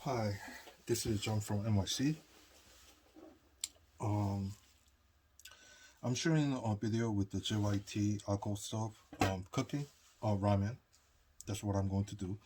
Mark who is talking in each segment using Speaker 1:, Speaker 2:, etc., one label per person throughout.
Speaker 1: Hi, this is John from NYC. Um, I'm sharing a video with the JYT alcohol stove cooking ramen. That's what I'm going to do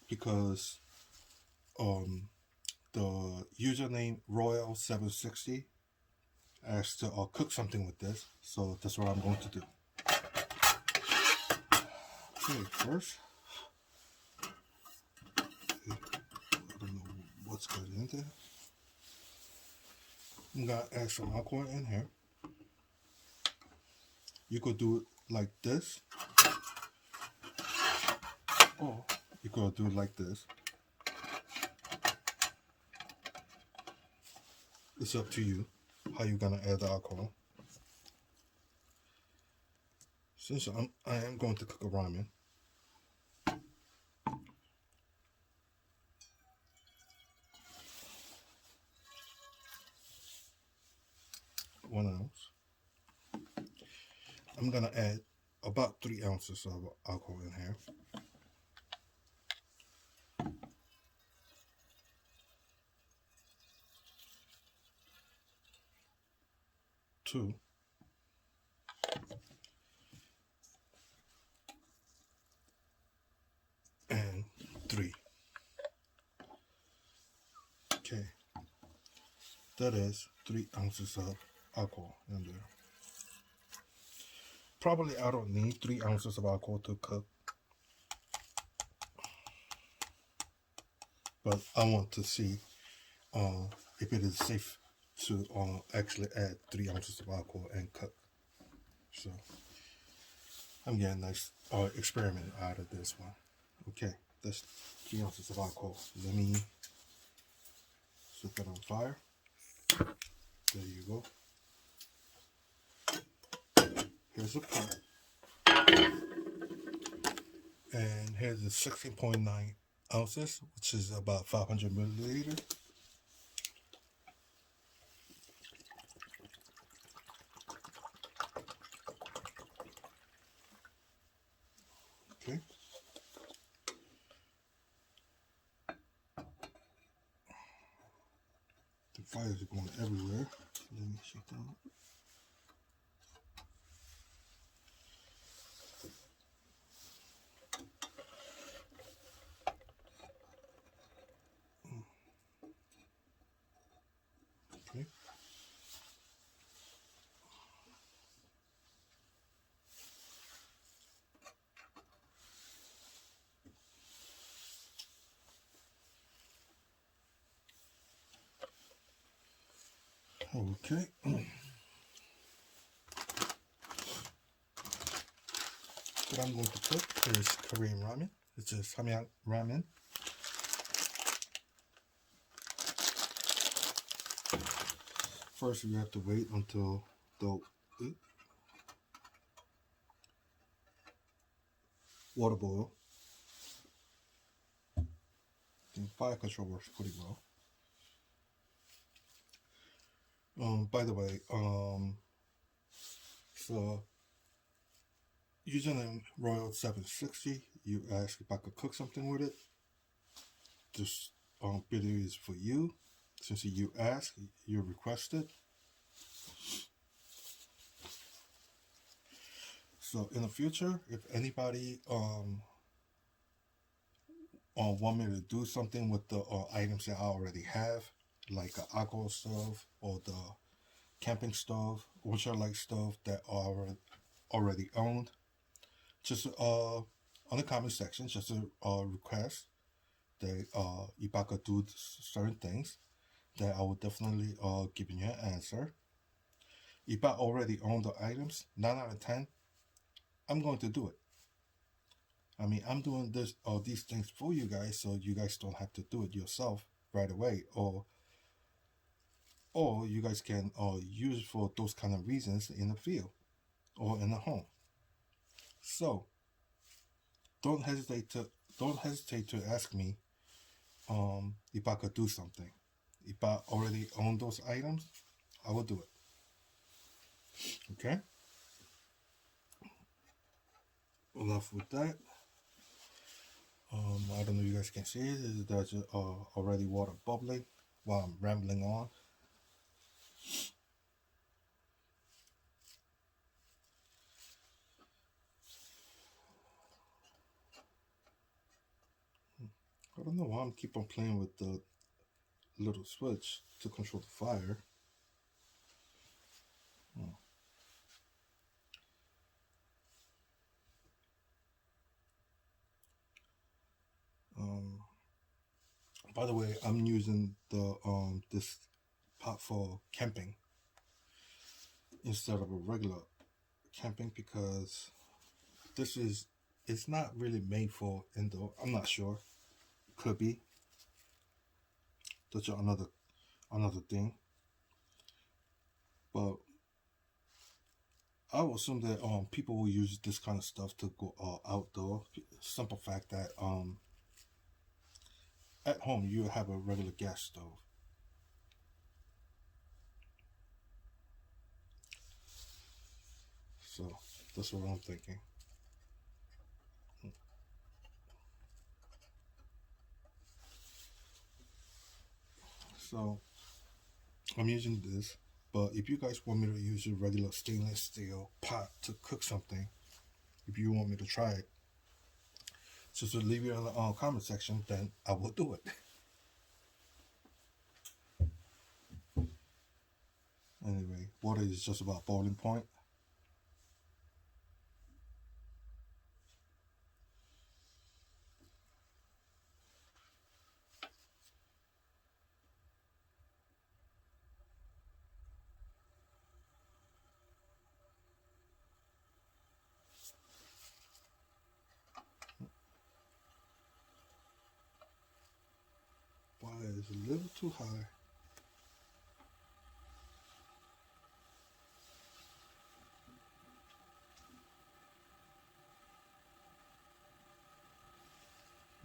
Speaker 1: because um, the username Royal760 asked to cook something with this, so that's what I'm going to do. Okay, first, I don't know what's going in there. I'm gonna add some alcohol in here. You could do it like this, or you could do it like this. It's up to you how you're gonna add the alcohol. Since I am going to cook a ramen, 1 ounce. I'm gonna add about 3 ounces of alcohol in here. Two. And three. Okay. That is 3 ounces of alcohol in there. Probably I don't need 3 ounces of alcohol to cook, but I want to see if it is safe to actually add 3 ounces of alcohol and cook. So I'm getting a nice experiment out of this one. Okay, that's 3 ounces of alcohol. Let me set that on fire. There you go. Here's a pot. And here's the 16.9 ounces, which is about 500 milliliters. Okay. The fires are going everywhere. Let me shut down. Okay. Okay. What I'm going to cook is Korean ramen. It's a samyang ramen. First, you have to wait until the water boil. The fire control works pretty well. By the way, so username Royal760, you asked if I could cook something with it. This video is for you. Since you asked, you requested. So in the future, if anybody want me to do something with the items that I already have, like an alcohol stove or the camping stove, which are like stove that are already owned, just on the comment section, just a request that if I could do certain things, that I would definitely give you an answer. If I already own the items, 9 out of 10, I'm going to do it. I mean, I'm doing these things for you guys, so you guys don't have to do it yourself right away, or you guys can use it for those kind of reasons in the field or in the home. So don't hesitate to ask me if I could do something. If I already own those items, I will do it. Okay. Enough with that. I don't know if you guys can see it. There's already water bubbling while I'm rambling on. I don't know why I'm keep on playing with the little switch to control the fire. Hmm. Um, by the way, I'm using the this pot for camping instead of a regular camping because this is it's not really made for indoor. I'm not sure. Could be. That's another thing. But I would assume that people will use this kind of stuff to go outdoor. Simple fact that at home you have a regular gas stove. So that's what I'm thinking. So I'm using this, but if you guys want me to use a regular stainless steel pot to cook something, if you want me to try it, just leave it in the comment section, then I will do it. Anyway, water is just about boiling point. Water is a little too high.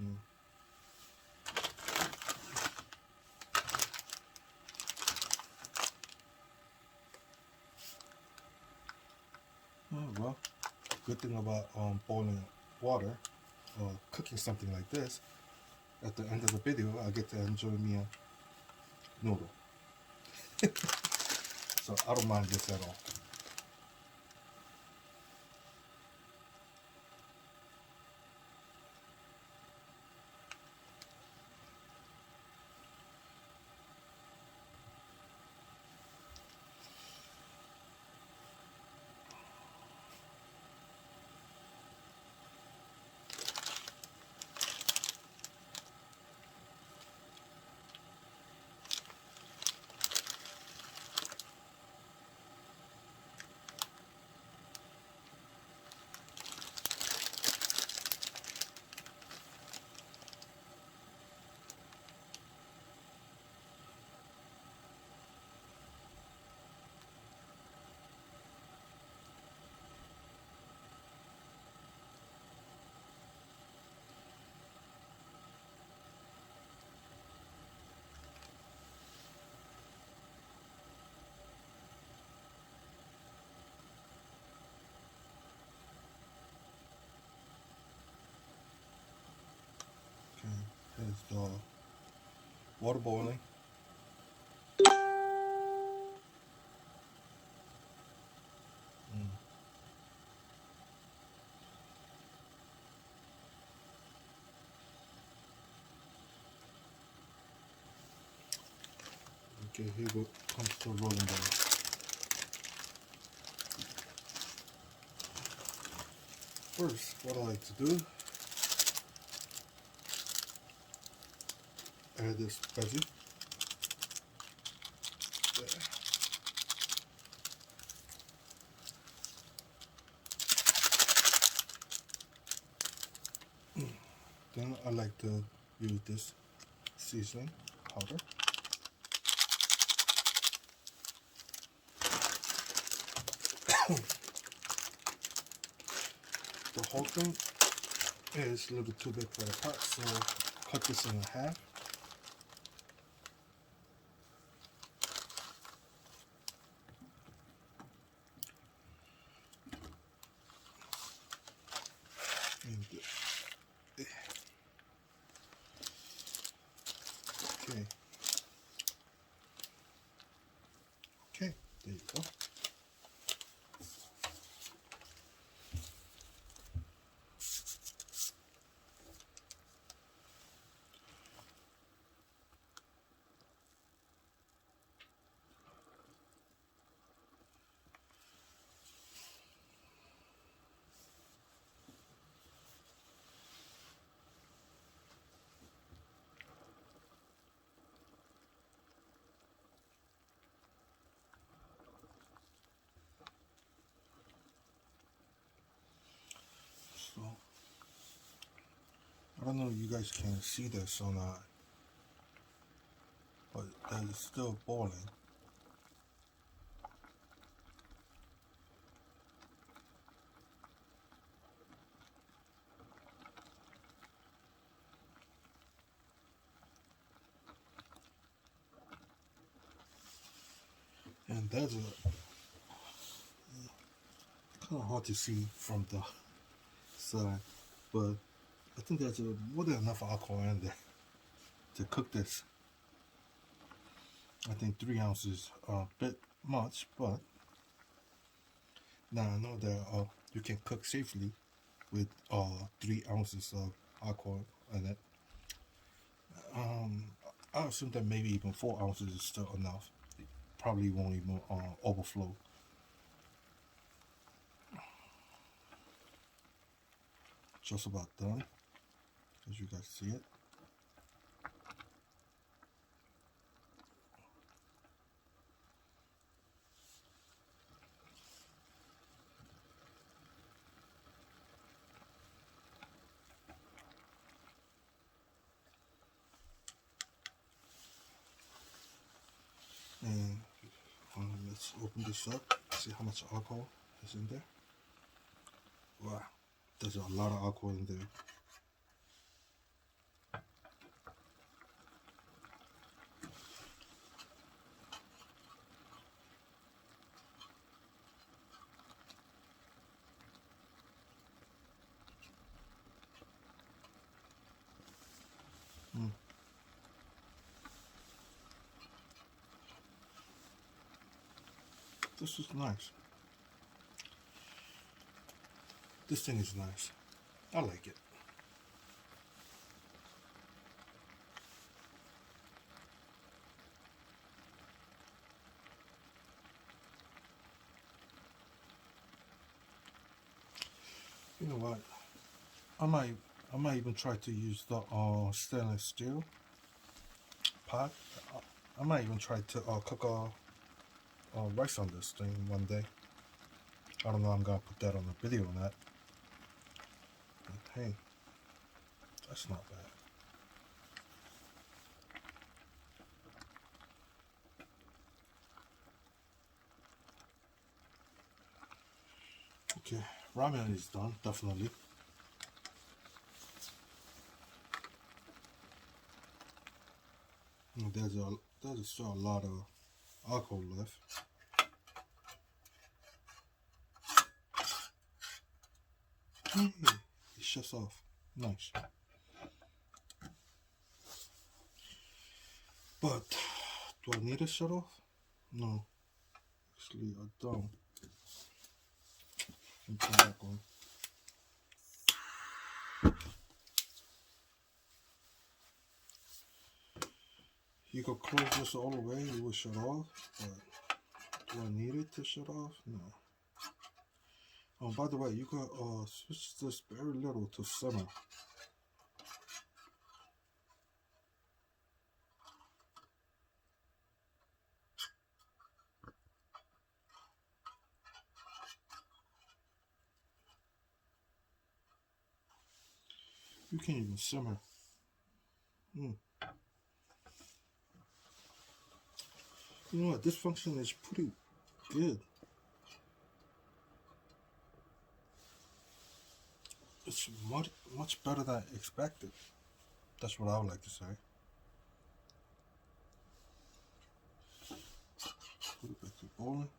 Speaker 1: Mm. Oh, well, good thing about boiling water or cooking something like this, at the end of the video, I get to enjoy me a noodle. So I don't mind this at all. Okay, here's the water boiling. Mm. Okay, here comes the rolling ball. First, what I like to do, add this veggie. There. Then I like to use this seasoning powder. The whole thing is a little bit too big for the pot, so cut this in half. And Okay. Okay, there you go. So I don't know if you guys can see this or not, but that is still boiling. And that's kind of hard to see from the side, but I think there's more than enough alcohol in there to cook this. I think 3 ounces are a bit much, but now I know that you can cook safely with 3 ounces of alcohol in it. I assume that maybe even 4 ounces is still enough. It probably won't even overflow. Just about done, as you guys see it. And let's open this up, see how much alcohol is in there. Wow, there's a lot of alcohol in there. Mm. This is nice. This thing is nice. I like it. You know what? I might I might even try to use the stainless steel pot. I might even try to cook rice on this thing one day. I don't know. I'm gonna put that on the video or not. But hey, that's not bad. Okay, ramen is done, definitely. And there's still a lot of alcohol left. Hey, it shuts off. Nice. But do I need to shut off? No, actually I don't. Let me turn back on. You could close this all the way, it will shut off, but do I need it to shut off? No. Oh, by the way, you could switch this very little to simmer. You can even simmer. Mm. You know what? This function is pretty good. It's much better than expected. That's what I would like to say. Put it back to boiling.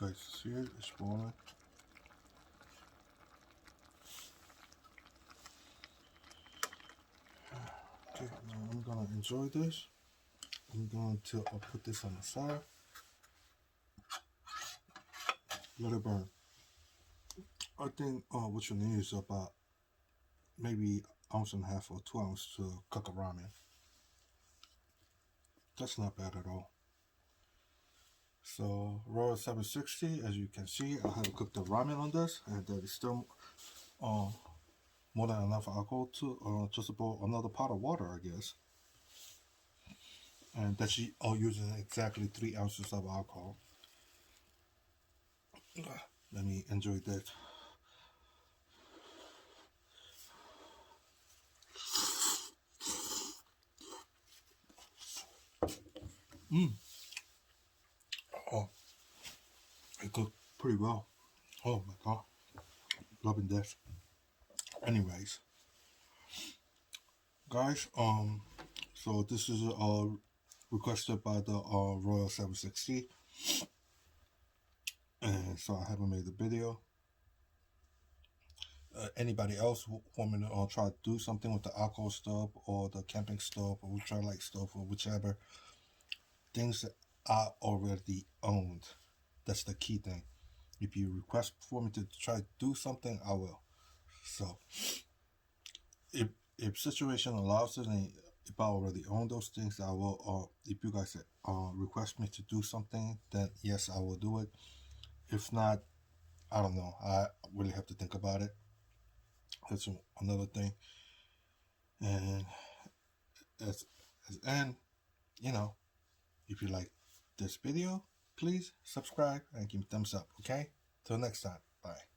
Speaker 1: guys see it? It's boiling. Okay, now I'm gonna enjoy this. I'm going to put this on the side. Let it burn. I think what you need is about maybe ounce and a half or 2 ounces to cook a ramen. That's not bad at all. So Royal 760, as you can see, I had to cook the ramen on this, and there is still more than enough alcohol to just about another pot of water, I guess. And that's all using exactly 3 ounces of alcohol. Let me enjoy that. Oh, it cooked pretty well. Oh my god, loving this. Anyways, guys, so this is requested by the Royal 760, and so I haven't made the video. Anybody else want me to try to do something with the alcohol stove or the camping stove or ultralight stove or whichever things that I already owned? That's the key thing. If you request for me to try to do something, I will. So if situation allows it, and if I already own those things, I will. If you guys request me to do something, then yes, I will do it. If not, I don't know. I really have to think about it. That's another thing. And and you know, if you like this video, please subscribe and give me a thumbs up. Okay. Till next time. Bye.